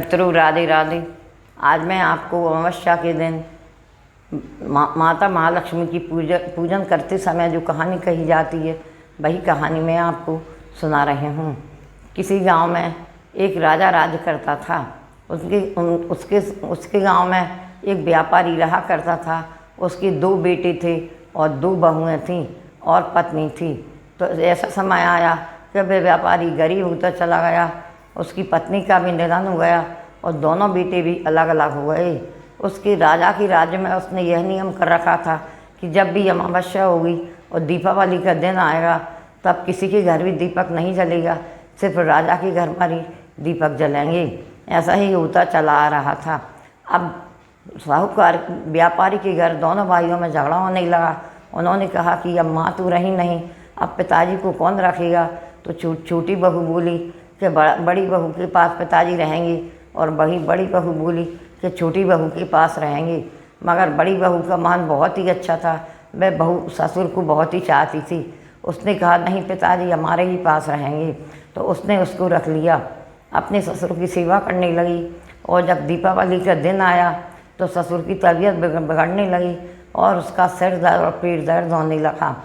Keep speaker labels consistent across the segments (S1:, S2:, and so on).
S1: मित्रों राधे राधे। आज मैं आपको अमावस्या के दिन माता महालक्ष्मी की पूजन करते समय जो कहानी कही जाती है वही कहानी मैं आपको सुना रही हूँ। किसी गांव में एक राजा राज्य करता था। उसके गांव में एक व्यापारी रहा करता था। उसके 2 बेटे थे और 2 बहुएँ थीं और पत्नी थी। तो ऐसा समय आया कि वह व्यापारी गरीब होता चला गया। उसकी पत्नी का भी निधन हो गया और दोनों बेटे भी अलग अलग हो गए। उसके राजा के राज्य में उसने यह नियम कर रखा था कि जब भी अमावस्या होगी और दीपावली का दिन आएगा तब किसी के घर भी दीपक नहीं जलेगा, सिर्फ राजा के घर पर ही दीपक जलेंगे। ऐसा ही होता चला आ रहा था। अब साहूकार व्यापारी के घर दोनों भाइयों में झगड़ा होने लगा। उन्होंने कहा कि अब माँ तो रही नहीं, अब पिताजी को कौन रखेगा। तो छोटी बहू बोली कि बड़ी बहू के पास पिताजी रहेंगे और बड़ी बहू बोली कि छोटी बहू के पास रहेंगे। मगर बड़ी बहू का मन बहुत ही अच्छा था, वह बहू ससुर को बहुत ही चाहती थी। उसने कहा नहीं पिताजी हमारे ही पास रहेंगे। तो उसने उसको रख लिया, अपने ससुर की सेवा करने लगी। और जब दीपावली का दिन आया तो ससुर की तबीयत बिगड़ने लगी और उसका सिर दर्द और पेट दर्द होने लगा।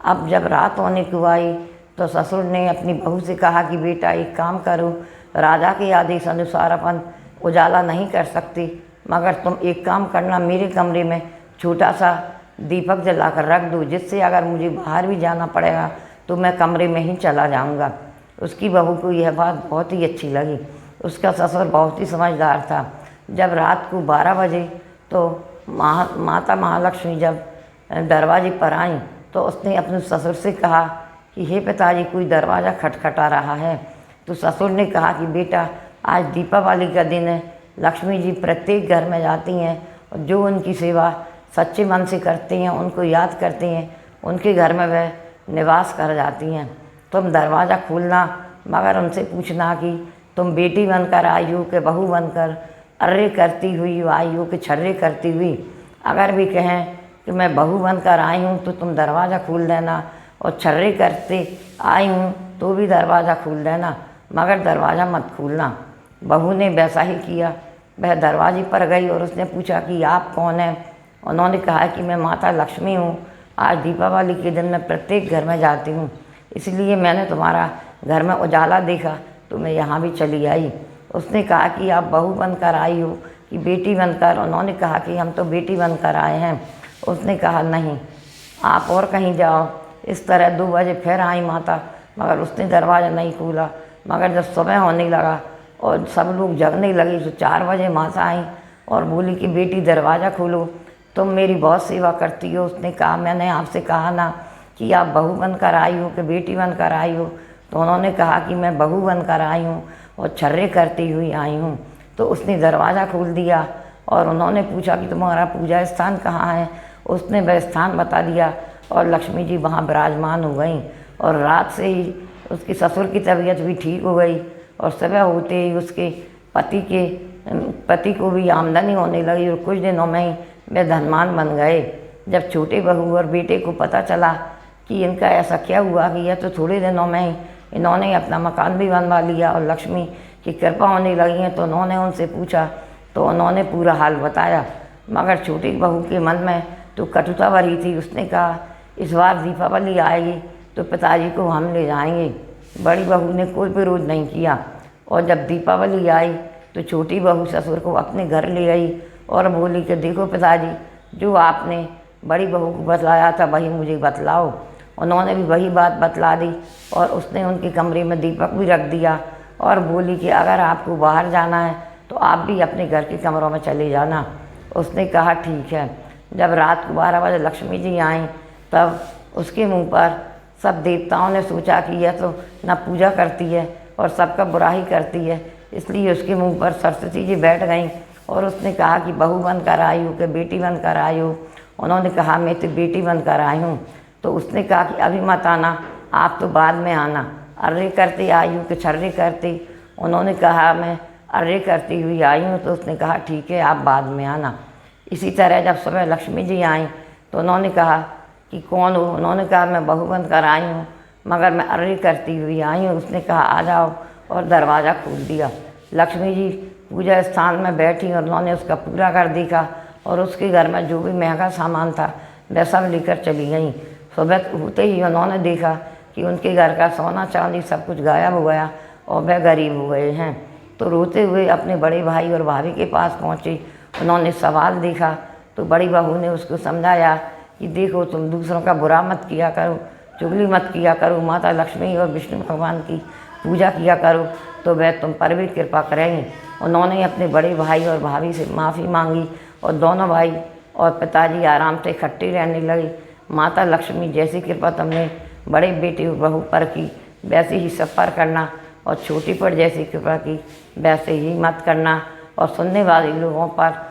S1: अब जब रात होने को आई तो ससुर ने अपनी बहू से कहा कि बेटा एक काम करो, राजा के आदेश अनुसार अपन उजाला नहीं कर सकते, मगर तुम एक काम करना, मेरे कमरे में छोटा सा दीपक जलाकर रख दो, जिससे अगर मुझे बाहर भी जाना पड़ेगा तो मैं कमरे में ही चला जाऊंगा। उसकी बहू को यह बात बहुत ही अच्छी लगी। उसका ससुर बहुत ही समझदार था। जब रात को 12 बजे तो माता महालक्ष्मी जब दरवाजे पर आई तो उसने अपने ससुर से कहा कि हे पिताजी कोई दरवाज़ा खटखटा रहा है। तो ससुर ने कहा कि बेटा आज दीपावली का दिन है, लक्ष्मी जी प्रत्येक घर में जाती हैं और जो उनकी सेवा सच्चे मन से करते हैं, उनको याद करते हैं, उनके घर में वह निवास कर जाती हैं। तुम दरवाज़ा खोलना, मगर उनसे पूछना कि तुम बेटी बनकर आई हो कि बहू बनकर अर्रे करती हुई आई हो कि छर्रे करती हुई। अगर भी कहें कि मैं बहू बनकर आई हूँ तो तुम दरवाज़ा खोल देना, और छर्रे करते आई हूँ तो भी दरवाज़ा खोल देना, मगर दरवाज़ा मत खोलना। बहू ने वैसा ही किया। वह दरवाजे पर गई और उसने पूछा कि आप कौन हैं। उन्होंने कहा कि मैं माता लक्ष्मी हूँ। आज दीपावली के दिन मैं प्रत्येक घर में जाती हूँ, इसलिए मैंने तुम्हारा घर में उजाला देखा तो मैं यहाँ भी चली आई। उसने कहा कि आप बहू बनकर आई हो कि बेटी बनकर। उन्होंने कहा कि हम तो बेटी बनकर आए हैं। उसने कहा नहीं, आप और कहीं जाओ। इस तरह 2 बजे फिर आई माता, मगर उसने दरवाज़ा नहीं खोला। मगर जब सुबह होने लगा और सब लोग जगने लगे तो 4 बजे माता आई और बोली कि बेटी दरवाज़ा खोलो, तुम मेरी बहुत सेवा करती हो। उसने कहा मैंने आपसे कहा ना कि आप बहू बनकर आई हो कि बेटी बनकर आई हो। तो उन्होंने कहा कि मैं बहू बनकर आई हूँ और छर्रे करती हुई आई हूँ। तो उसने दरवाज़ा खोल दिया और उन्होंने पूछा कि तुम्हारा पूजा स्थान कहाँ है। उसने वह स्थान बता दिया और लक्ष्मी जी वहाँ विराजमान हो गई। और रात से ही उसके ससुर की तबीयत भी ठीक हो गई और सुबह होते ही उसके पति को भी आमदनी होने लगी और कुछ दिनों में ही वे धनवान बन गए। जब छोटे बहू और बेटे को पता चला कि इनका ऐसा क्या हुआ कि यह तो थोड़े दिनों में ही इन्होंने अपना मकान भी बनवा लिया और लक्ष्मी की कृपा होने लगी है, तो उन्होंने उनसे पूछा तो उन्होंने पूरा हाल बताया। मगर छोटी बहू के मन में तो कटुता भरी थी। उसने कहा इस बार दीपावली आएगी तो पिताजी को हम ले जाएंगे। बड़ी बहू ने कोई विरोध नहीं किया और जब दीपावली आई तो छोटी बहू ससुर को अपने घर ले आई और बोली कि देखो पिताजी, जो आपने बड़ी बहू को बतलाया था वही मुझे बतलाओ। उन्होंने भी वही बात बतला दी और उसने उनके कमरे में दीपक भी रख दिया और बोली कि अगर आपको बाहर जाना है तो आप भी अपने घर के कमरों में चले जाना। उसने कहा ठीक है। जब रात को 12 बजे लक्ष्मी जी आई तब उसके मुंह पर सब देवताओं ने सोचा कि यह तो ना पूजा करती है और सबका बुरा ही करती है, इसलिए उसके मुंह पर सरस्वती जी बैठ गईं और उसने कहा कि बहू बनकर आई हो कि बेटी बनकर आई हो। उन्होंने कहा मैं तो बेटी बनकर आई हूँ। तो उसने कहा कि अभी मत आना, आप तो बाद में आना। अर्रे करते आई हूँ कि छर्रे करते। उन्होंने कहा मैं अर्रे करती हुई आई हूँ। तो उसने कहा ठीक है, आप बाद में आना। इसी तरह जब सुबह लक्ष्मी जी आई तो उन्होंने कहा कि कौन हो। उन्होंने कहा मैं बहू बनकर आई हूँ, मगर मैं अर्रे करती हुई आई हूँ। उसने कहा आ जाओ और दरवाज़ा खोल दिया। लक्ष्मी जी पूजा स्थान में बैठी और उन्होंने उसका पूरा कर देखा और उसके घर में जो भी महंगा सामान था वह सब लेकर चली गई। सुबह होते ही उन्होंने देखा कि उनके घर का सोना चांदी सब कुछ गायब हो गया और वह गरीब हो गए हैं। तो रोते हुए अपने बड़े भाई और भाभी के पास पहुँची। उन्होंने सवाल देखा तो बड़ी बहू ने उसको समझाया कि देखो, तुम दूसरों का बुरा मत किया करो, चुगली मत किया करो, माता लक्ष्मी और विष्णु भगवान की पूजा किया करो तो वह तुम पर भी कृपा करेंगे। उन्होंने अपने बड़े भाई और भाभी से माफ़ी मांगी और दोनों भाई और पिताजी आराम से इकट्ठे रहने लगे। माता लक्ष्मी जैसी कृपा तुमने बड़े बेटे और बहू पर की वैसे ही सब पर करना, और छोटी पर जैसी कृपा की वैसे ही मत करना। और सुनने वाले लोगों पर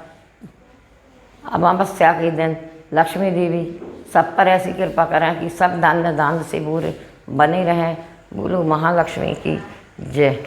S1: अमावस्या के दिन लक्ष्मी देवी सब पर ऐसी कृपा करें कि सब दान में दान से पूरे बने रहें। बोलो महालक्ष्मी की जय।